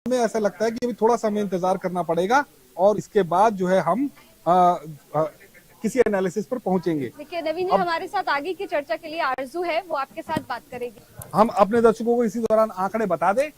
हमें ऐसा लगता है कि अभी थोड़ा सा हमें इंतजार करना पड़ेगा और इसके बाद जो है हम किसी एनालिसिस पर पहुंचेंगे। देखिए नवीन जी, हमारे साथ आगे की चर्चा के लिए आरजू है, वो आपके साथ बात करेगी। हम अपने दर्शकों को इसी दौरान आंकड़े बता दें।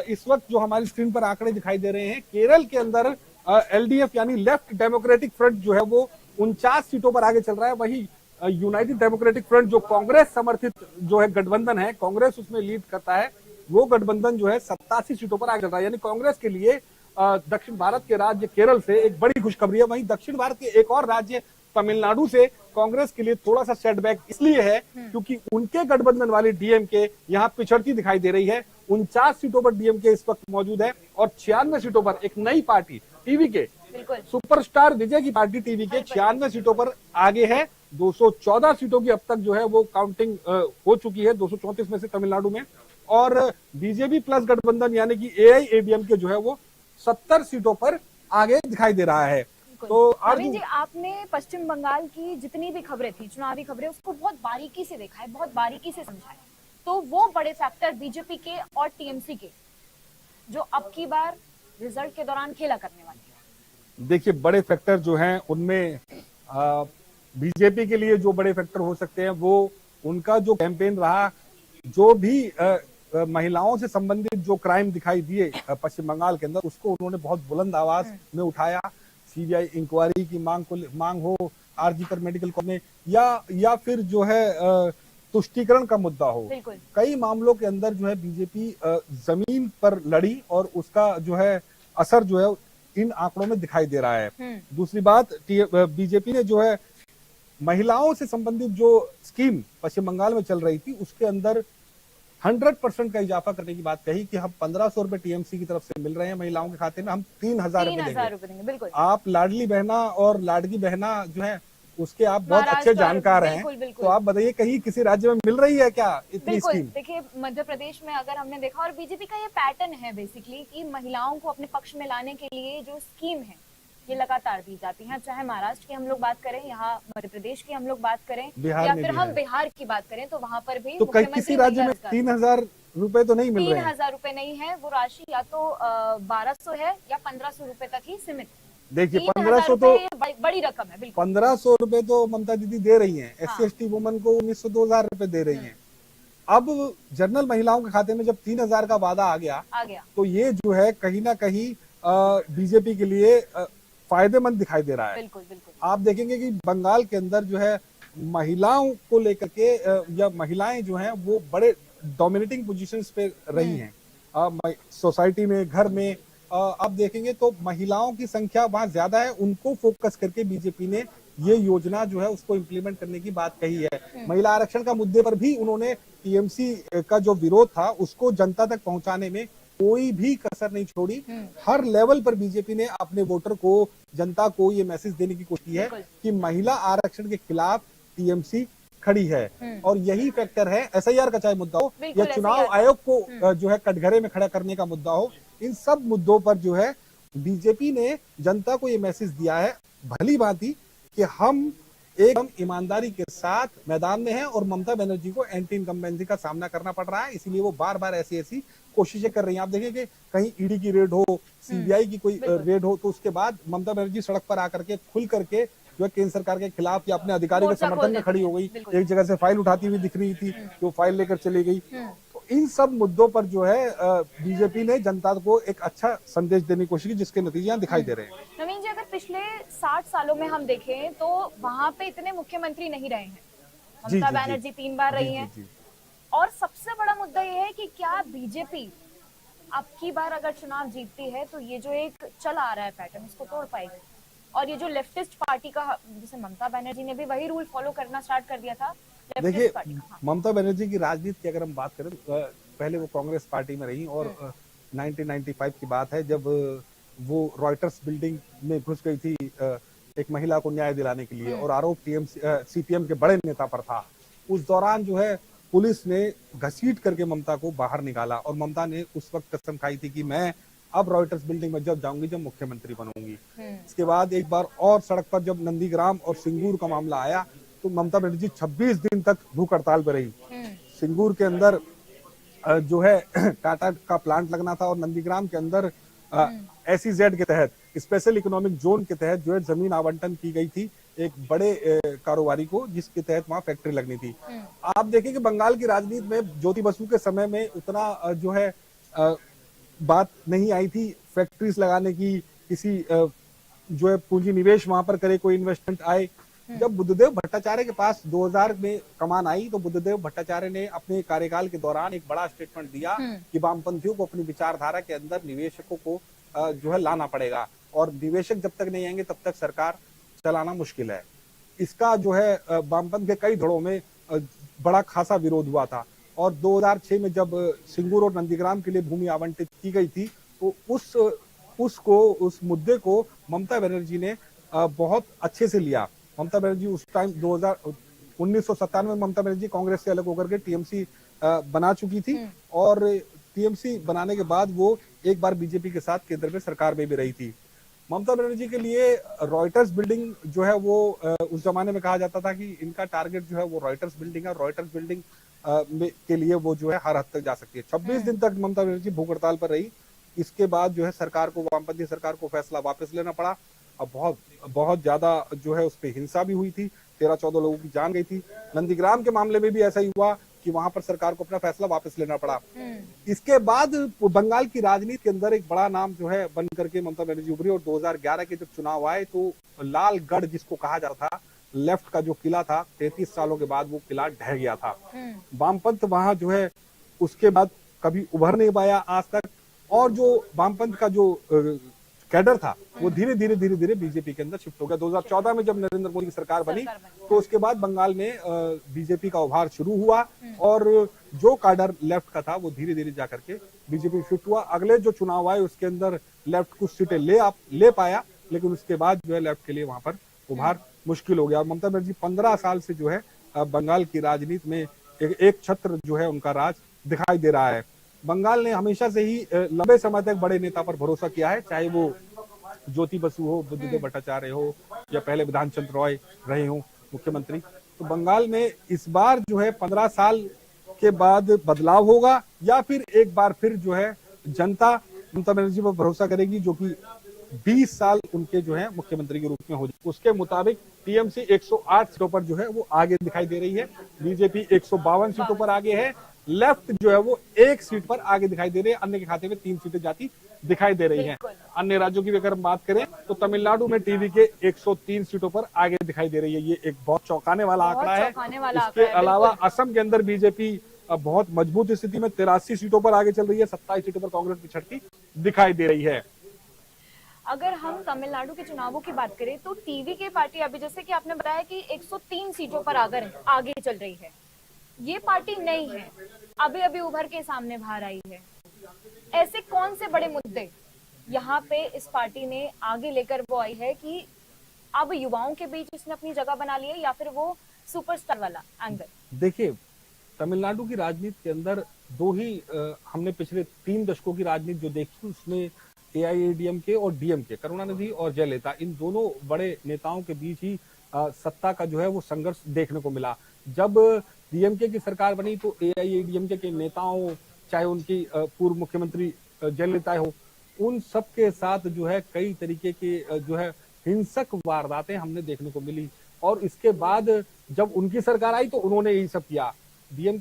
इस वक्त जो हमारी स्क्रीन पर आंकड़े दिखाई दे रहे हैं, केरल के अंदर एलडीएफ यानी लेफ्ट डेमोक्रेटिक फ्रंट जो है वो 49 सीटों पर आगे चल रहा है। वही यूनाइटेड डेमोक्रेटिक फ्रंट जो कांग्रेस समर्थित जो है गठबंधन है, कांग्रेस उसमें लीड करता है, वो गठबंधन जो है 87 सीटों पर आगे चल रहा है। यानी कांग्रेस के लिए दक्षिण भारत के राज्य केरल से एक बड़ी खुशखबरी है। वहीं दक्षिण भारत के एक और राज्य तमिलनाडु से कांग्रेस के लिए थोड़ा सा सेटबैक इसलिए है क्योंकि उनके गठबंधन वाली डीएमके यहां पिछड़ती दिखाई दे रही है। 49 सीटों पर डीएमके इस वक्त मौजूद है और 96 सीटों पर एक नई पार्टी टीवीके, सुपरस्टार विजय की पार्टी टीवीके 96 सीटों पर आगे है। 214 सीटों की अब तक जो है वो काउंटिंग हो चुकी है, 234 में से तमिलनाडु में। और बीजेपी प्लस गठबंधन यानी कि एआईएडीएमके जो है वो 70 सीटों पर आगे दिखाई दे रहा है। तो नवीन जी, आपने पश्चिम बंगाल की जितनी भी खबरें थी, चुनावी खबरें, उसको बहुत बारीकी से देखा है, बहुत बारीकी से समझा है। तो वो बड़े फैक्टर बीजेपी के और टीएमसी के जो अब की बार रिजल्ट के दौरान खेला करने वाले हैं। देखिए, बड़े फैक्टर जो हैं उनमें बीजेपी के लिए जो बड़े फैक्टर हो सकते हैं वो उनका जो कैंपेन रहा, जो भी महिलाओं से संबंधित जो क्राइम दिखाई दिए पश्चिम बंगाल के अंदर, उसको उन्होंने बहुत बुलंद आवाज में उठाया। सीबीआई इंक्वायरी की मांग हो, आरजी कर मेडिकल कॉलेज में, या फिर जो है तुष्टीकरण का मुद्दा हो। कई मामलों के अंदर जो है बीजेपी जमीन पर लड़ी और उसका जो है असर जो है इन आंकड़ों में दिखाई दे रहा है। दूसरी बात, बीजेपी ने जो है महिलाओं से संबंधित जो स्कीम पश्चिम बंगाल में चल रही थी उसके अंदर 100% का इजाफा करने की बात कही कि हम 1500 रुपए टीएमसी की तरफ से मिल रहे हैं महिलाओं के खाते में, हम 3000 रुपए देंगे। बिल्कुल। आप लाडली बहना और लाडकी बहना जो है उसके आप बहुत अच्छे जानकार हैं। तो आप बताइए, कहीं किसी राज्य में मिल रही है क्या इतनी स्कीम? देखिए, मध्य प्रदेश में अगर हमने देखा, और बीजेपी का ये पैटर्न है बेसिकली कि महिलाओं को अपने पक्ष में लाने के लिए जो स्कीम है ये लगातार दी जाती है। चाहे महाराष्ट्र की हम लोग बात करें, यहाँ मध्य प्रदेश की हम लोग बात करें, या फिर हम बिहार की बात करें, तो वहाँ पर भी तो किसी राज्य में 3000 रुपए तो नहीं मिल रहे हैं। 3000 रुपए नहीं है, वो राशि या तो 1200 है या 1500 रुपए तक ही सीमित। देखिए, 1500 तो बड़ी रकम है। 1500 रुपए तो ममता दीदी दे रही हैं। SC/ST वुमन को 1900-2000 रुपए दे रही हैं। अब जनरल महिलाओं के खाते में जब 3000 का वादा आ गया तो ये जो है कहीं ना कहीं बीजेपी के लिए फायदेमंद दिखाई दे रहा है। बिल्कुल। आप देखेंगे कि बंगाल के अंदर जो है महिलाओं को लेकर के या महिलाएं जो हैं वो बड़े डोमिनेटिंग पोजीशंस पे रही हैं सोसाइटी में, घर में। आप देखेंगे तो महिलाओं की संख्या वहां ज्यादा है। उनको फोकस करके बीजेपी ने ये योजना जो है उसको इम्प्लीमेंट करने की बात कही है। महिला आरक्षण का मुद्दे पर भी उन्होंने टीएमसी का जो विरोध था उसको जनता तक पहुंचाने में कोई भी कसर नहीं छोड़ी। हर लेवल पर बीजेपी ने अपने वोटर को, जनता को ये मैसेज देने की कोशिश की है कि महिला आरक्षण के खिलाफ टीएमसी खड़ी है। और यही फैक्टर है, एसआईआर का चाहे मुद्दा हो या चुनाव आयोग को जो है कटघरे में खड़ा करने का मुद्दा हो, इन सब मुद्दों पर जो है बीजेपी ने जनता को ये मैसेज दिया है भली भांति कि हम एकदम ईमानदारी के साथ मैदान में हैं और ममता बनर्जी को एंटी इनकम्बेंसी का सामना करना पड़ रहा है। इसीलिए वो बार बार ऐसी कोशिशें कर रही हैं। आप देखेंगे कहीं ईडी की रेड हो, सीबीआई की कोई रेड हो, तो उसके बाद ममता बनर्जी सड़क पर आकर के खुल करके जो है केंद्र सरकार के खिलाफ या अपने अधिकारियों के समर्थन में खड़ी हो गई। एक जगह से फाइल उठाती हुई दिख रही थी, जो फाइल लेकर चली गई। तो इन सब मुद्दों पर जो है बीजेपी ने जनता को एक अच्छा संदेश देने की कोशिश की, जिसके नतीजे दिखाई दे रहे हैं। नवीन जी, अगर पिछले 60 सालों में हम देखें तो वहां पे इतने मुख्यमंत्री नहीं रहे हैं। ममता बनर्जी 3 बार रही हैं। और सबसे बड़ा मुद्दा ये है कि क्या बीजेपी अब की बार अगर चुनाव जीतती है तो ये जो एक चला आ रहा है पैटर्न, इसको तोड़ पाएगी? और ये जो लेफ्टिस्ट पार्टी का, जैसे ममता बनर्जी ने भी वही रूल फॉलो करना स्टार्ट कर दिया था। देखिए, ममता बनर्जी की राजनीति की अगर हम बात करें, पहले वो कांग्रेस पार्टी में रही और 1995 की बात है जब वो रॉयटर्स बिल्डिंग में घुस गई थी एक महिला को न्याय दिलाने के लिए, और आरोप सीपीएम के बड़े नेता पर था। उस दौरान जो है पुलिस ने घसीट करके ममता को बाहर निकाला और ममता ने उस वक्त कसम खाई थी कि मैं अब रॉयटर्स बिल्डिंग में जब जाऊंगी जब मुख्यमंत्री बनूंगी। इसके बाद एक बार और सड़क पर जब नंदीग्राम और सिंगूर का मामला आया तो ममता बनर्जी 26 दिन तक भूख हड़ताल पर रही। सिंगूर के अंदर जो है टाटा का प्लांट लगना था, और नंदीग्राम के अंदर SEZ के तहत, स्पेशल इकोनॉमिक जोन के तहत जो है जमीन आवंटन की गई थी एक बड़े कारोबारी को, जिसके तहत वहां फैक्ट्री लगनी थी। आप देखें कि बंगाल की राजनीति में ज्योति बसु के समय में उतना जो है बात नहीं आई थी फैक्ट्रीज लगाने की, किसी जो है पूंजी निवेश वहां पर करे, कोई इन्वेस्टमेंट आए। जब बुद्धदेव भट्टाचार्य के पास 2000 में कमान आई, तो बुद्धदेव भट्टाचार्य ने अपने कार्यकाल के दौरान एक बड़ा स्टेटमेंट दिया कि वामपंथियों को अपनी विचारधारा के अंदर निवेशकों को जो है लाना पड़ेगा, और निवेशक जब तक नहीं आएंगे तब तक सरकार चलाना मुश्किल है। इसका जो है वामपंथ के कई धड़ों में बड़ा खासा विरोध हुआ था, और 2006 में जब सिंगूर और नंदीग्राम के लिए भूमि आवंटित की गई थी, तो उस मुद्दे को ममता बनर्जी ने बहुत अच्छे से लिया। ममता बनर्जी उस टाइम 1997 में ममता बनर्जी कांग्रेस से अलग होकर के टीएमसी बना चुकी थी, और टीएमसी बनाने के बाद वो एक बार बीजेपी के साथ केंद्र में सरकार में भी रही थी। ममता बनर्जी के लिए रॉयटर्स बिल्डिंग जो है वो उस जमाने में कहा जाता था कि इनका टारगेट जो है वो रॉयटर्स बिल्डिंग है, रॉयटर्स बिल्डिंग के लिए वो जो है हर हद तक जा सकती है। 26 दिन तक ममता बनर्जी भूख हड़ताल पर रही। इसके बाद जो है सरकार को, वामपंथी सरकार को फैसला वापस लेना पड़ा। अब बहुत ज्यादा जो है उस पर हिंसा भी हुई थी, 13-14 लोगों की जान गई थी। नंदीग्राम के मामले में भी ऐसा ही हुआ कि वहां पर सरकार को अपना फैसला वापस लेना पड़ा। इसके बाद बंगाल की राजनीति के अंदर एक बड़ा नाम जो है बन करके ममता बनर्जी उभरी, और 2011 के जब चुनाव आए तो लालगढ़ जिसको कहा जाता था, लेफ्ट का जो किला था, 33 सालों के बाद वो किला ढह गया था। वामपंथ वहां जो है उसके बाद कभी उभर नहीं पाया आज तक, और जो वामपंथ का जो कैडर था वो धीरे धीरे बीजेपी के अंदर शिफ्ट हो गया। 2014 में जब नरेंद्र मोदी की सरकार बनी, तो उसके बाद बंगाल में बीजेपी का उभार शुरू हुआ, और जो कैडर लेफ्ट का था वो धीरे धीरे जाकर के बीजेपी शिफ्ट हुआ। अगले जो चुनाव आए उसके अंदर लेफ्ट कुछ सीटें ले पाया, लेकिन उसके बाद जो है लेफ्ट के लिए वहां पर उभार मुश्किल हो गया। ममता बनर्जी 15 साल से जो है बंगाल की राजनीति में एक छत्र जो है उनका राज दिखाई दे रहा है। बंगाल ने हमेशा से ही लंबे समय तक बड़े नेता पर भरोसा किया है, चाहे वो ज्योति बसु हो, बुद्धदेव भट्टाचार्य हो, या पहले विधान चंद्र रॉय रहे हो मुख्यमंत्री। तो बंगाल में इस बार जो है 15 साल के बाद बदलाव होगा, या फिर एक बार फिर जो है जनता ममता बनर्जी पर भरोसा करेगी, जो कि 20 साल उनके जो है मुख्यमंत्री के रूप में हो जाए। उसके मुताबिक टीएमसी 108 सीटों पर जो है वो आगे दिखाई दे रही है, बीजेपी 152 सीटों पर आगे है, लेफ्ट जो है वो 1 सीट पर आगे दिखाई दे रही है, अन्य के खाते में 3 सीटें जाती दिखाई दे रही हैं। अन्य राज्यों की अगर बात करें तो तमिलनाडु में टीवी के 103 सीटों पर आगे दिखाई दे रही है। ये एक बहुत चौंकाने वाला आंकड़ा है। इसके अलावा असम के अंदर बीजेपी बहुत मजबूत स्थिति में 83 सीटों पर आगे चल रही है, 27 सीटों पर कांग्रेस पिछड़ती दिखाई दे रही है। अगर हम तमिलनाडु के चुनावों की बात करें तो टीवी के पार्टी अभी, जैसे कि आपने बताया कि 103 सीटों पर आगे चल रही है, ये पार्टी नई है, अभी अभी उभर के सामने बाहर आई है। ऐसे कौन से बड़े मुद्दे यहाँ पे इस पार्टी ने आगे लेकर वो आई है कि अब युवाओं के बीच इसने अपनी जगह बना ली है, या फिर वो सुपरस्टार वाला एंगल? देखिए, तमिलनाडु की राजनीति के अंदर दो ही हमने पिछले 3 दशकों की राजनीति जो देखी, उसमें AIADMK और DMK, करुणानिधि और जयललिता, इन दोनों बड़े नेताओं के बीच ही सत्ता का जो है वो संघर्ष देखने को मिला। जब DMK की सरकार बनी तो AIADMK के नेताओं, चाहे उनकी पूर्व मुख्यमंत्री जयललिता हो, उन सब के साथ जो है कई तरीके के जो है हिंसक वारदातें हमने देखने को मिली, और इसके बाद जब उनकी सरकार आई तो उन्होंने यही सब किया।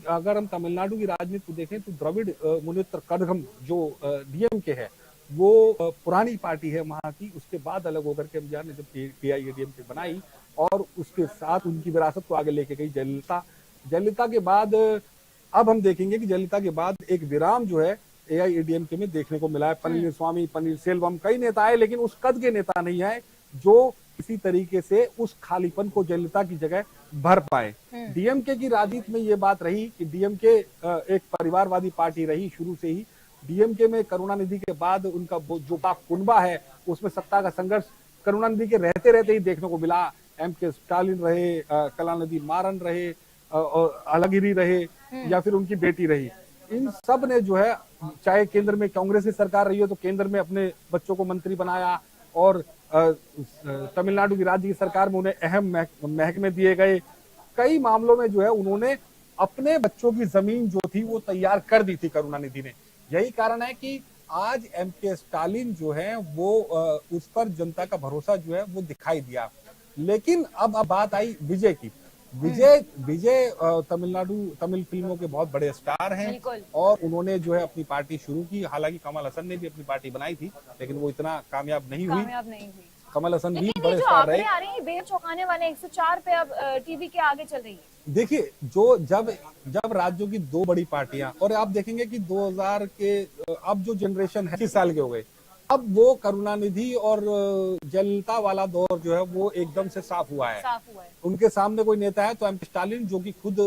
अगर हम तमिलनाडु की राजनीति को देखें तो द्रविड़ मुनेत्र कड़गम जो DMK है, वो पुरानी पार्टी है वहां की, उसके बाद अलग होकर के एमजीआर ने जब AIADMK बनाई, और उसके साथ उनकी विरासत को आगे लेके गई जयललिता के बाद अब हम देखेंगे कि जयललिता के बाद एक विराम जो है AIADMK में देखने को मिला है। पनीरस्वामी, पनीरसेल्वम, कई नेता आए, लेकिन उस कद के नेता नहीं आए जो किसी तरीके से उस खालीपन को जयललिता की जगह भर पाए। DMK की राजनीति में ये बात रही कि DMK एक परिवारवादी पार्टी रही शुरू से ही। DMK में करुणानिधि के बाद उनका जो कुनबा है उसमें सत्ता का संघर्ष करुणानिधि के रहते रहते ही देखने को मिला। MK स्टालिन रहे, कलानिधि मारन रहे, अलगिरी रहे, या फिर उनकी बेटी रही, इन सब ने जो है, चाहे केंद्र में कांग्रेस की सरकार रही हो तो केंद्र में अपने बच्चों को मंत्री बनाया, और तमिलनाडु की राज्य की सरकार में उन्हें अहम महकमे दिए गए। कई मामलों में जो है उन्होंने अपने बच्चों की जमीन जो थी वो तैयार कर दी थी करुणानिधि ने। यही कारण है कि आज एम के स्टालिन जो है वो उस पर जनता का भरोसा जो है वो दिखाई दिया। लेकिन अब बात आई विजय की। विजय विजय तमिल फिल्मों के बहुत बड़े स्टार हैं बिल्कुल। और उन्होंने जो है अपनी पार्टी शुरू की। हालांकि कमल हसन ने भी अपनी पार्टी बनाई थी, लेकिन वो इतना कामयाब नहीं हुई। कमल हसन भी लेकिन ये बड़े जो स्टार रहे। आंकड़े आ रहे हैं बेहद चौंकाने वाले हैं, 104 पे अब टीवी के आगे चल रही है। देखिए, जब राज्यों की दो बड़ी पार्टियां, और आप देखेंगे कि 2000 के अब जो जनरेशन है 20 साल के हो गए, अब वो करुणानिधि और जयललिता वाला दौर जो है वो एकदम से साफ हुआ है। उनके सामने कोई नेता है तो एम स्टालिन, जो कि खुद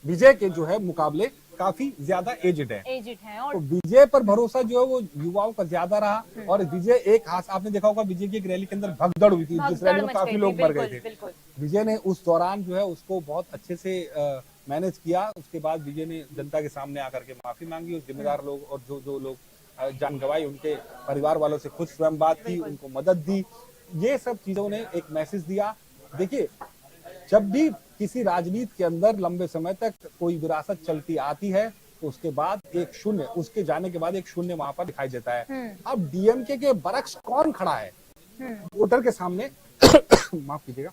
विजय के जो है मुकाबले काफी ज्यादा एजेड है और तो विजय पर भरोसा जो है वो युवाओं का ज्यादा रहा। और विजय एक हाथ, आपने देखा होगा विजय की एक रैली के अंदर भगदड़ हुई थी, जिस रैली में काफी लोग मर गए थे। विजय ने उस दौरान जो है उसको बहुत अच्छे से मैनेज किया। उसके बाद विजय ने जनता के सामने आकर के माफी मांगी। उस जिम्मेदार लोग और जो लोग जान गंवाई, उनके परिवार वालों से खुद स्वयं बात की, उनको मदद दी। ये सब चीजों ने एक मैसेज दिया। देखिए, जब भी किसी राजनीति के अंदर लंबे समय तक कोई विरासत चलती आती है तो उसके बाद एक शून्य, उसके जाने के बाद एक शून्य वहां पर दिखाई देता है। अब डीएमके के बरक्स कौन खड़ा है वोटर के सामने माफ कीजिएगा,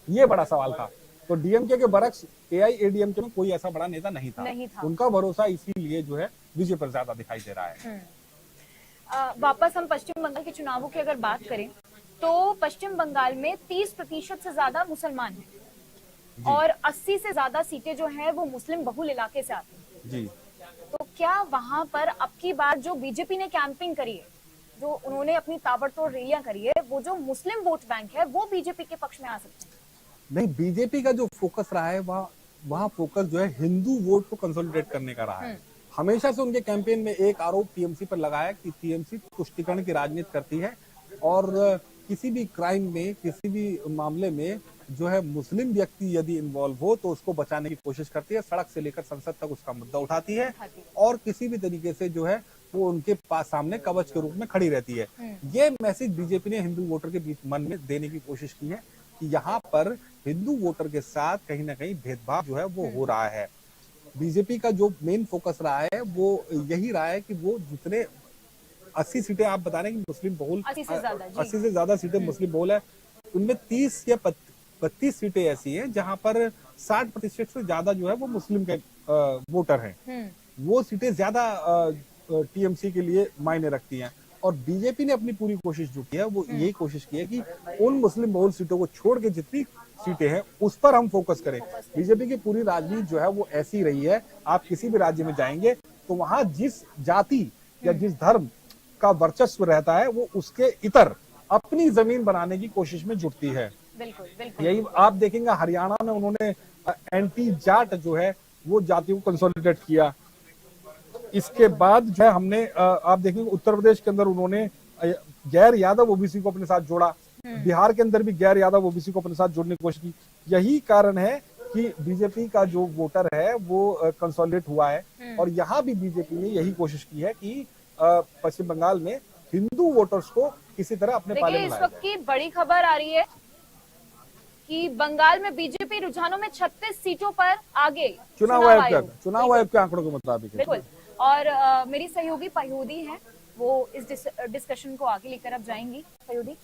ये बड़ा सवाल था। तो डीएमके के बरक्स एआईएडीएमके में कोई ऐसा बड़ा नेता नहीं था। उनका भरोसा इसीलिए जो है विजय पर ज्यादा दिखाई दे रहा है। वापस हम पश्चिम बंगाल के चुनावों की अगर बात करें तो पश्चिम बंगाल में 30% से ज्यादा मुसलमान हैं और 80 से ज्यादा सीटें जो है वो मुस्लिम बहुल इलाके से आती हैं जी। तो क्या वहां पर अब की बार जो बीजेपी ने कैंपिंग करी है, जो उन्होंने अपनी ताबड़तोड़ रैलियां करी है, वो जो मुस्लिम वोट बैंक है वो बीजेपी के पक्ष में आ सकते हैं? नहीं, बीजेपी का जो फोकस रहा है वहाँ फोकस जो है हिंदू वोट को कंसोलिडेट करने का रहा है। हमेशा से उनके कैंपेन में एक आरोप टीएमसी पर लगाया कि टीएमसी तुष्टीकरण की राजनीति करती है और किसी भी क्राइम में, किसी भी मामले में जो है मुस्लिम व्यक्ति यदि इन्वॉल्व हो तो उसको बचाने की कोशिश करती है, सड़क से लेकर संसद तक उसका मुद्दा उठाती है और किसी भी तरीके से जो है वो उनके पास सामने कवच के रूप में खड़ी रहती है। ये मैसेज बीजेपी ने हिंदू वोटर के बीच मन में देने की कोशिश की है कि यहाँ पर हिंदू वोटर के साथ कहीं ना कहीं भेदभाव जो है वो हो रहा है। बीजेपी का जो मेन फोकस रहा है वो यही रहा है कि वो जितने 80 सीटें आप बता रहे हैं कि मुस्लिम बहुल, 80 से ज्यादा सीटें मुस्लिम बहुल है, उनमें 30 या 32 सीटें ऐसी हैं जहां पर 60% से ज्यादा जो है वो मुस्लिम के वोटर हैं। वो सीटें ज्यादा टीएमसी के लिए मायने रखती हैं और बीजेपी ने अपनी पूरी कोशिश जो की है वो यही कोशिश की है कि उन मुस्लिम बहुल सीटों को छोड़ के जितनी सीटें हैं उस पर हम फोकस करें। बीजेपी की पूरी राजनीति जो है वो ऐसी रही है। आप किसी भी राज्य में जाएंगे तो वहां जिस जाति या जिस धर्म का वर्चस्व रहता है वो उसके इतर अपनी जमीन बनाने की कोशिश में जुटती है। बिल्कुल। यही आप देखेंगे हरियाणा में उन्होंने एंटी जाट जो है वो जाति को कंसोलिडेट किया। इसके बाद जो है हमने आप देखेंगे उत्तर प्रदेश के अंदर उन्होंने गैर यादव ओबीसी को अपने साथ जोड़ा। बिहार के अंदर भी गैर यादव ओबीसी को अपने साथ जोड़ने की कोशिश की। यही कारण है कि बीजेपी का जो वोटर है वो कंसोलिडेट हुआ है और यहाँ भी बीजेपी ने यही कोशिश की है कि पश्चिम बंगाल में हिंदू वोटर्स को किसी तरह अपने पाले में लाया जाए। इस वक्त की बड़ी खबर आ रही है कि बंगाल में बीजेपी रुझानों में 36 सीटों पर आगे। चुनाव आयोग के आंकड़ों के मुताबिक। बिल्कुल। और मेरी सहयोगी पयूदी है, वो इस डिस्कशन को आगे लेकर अब जाएंगी। पयूदी।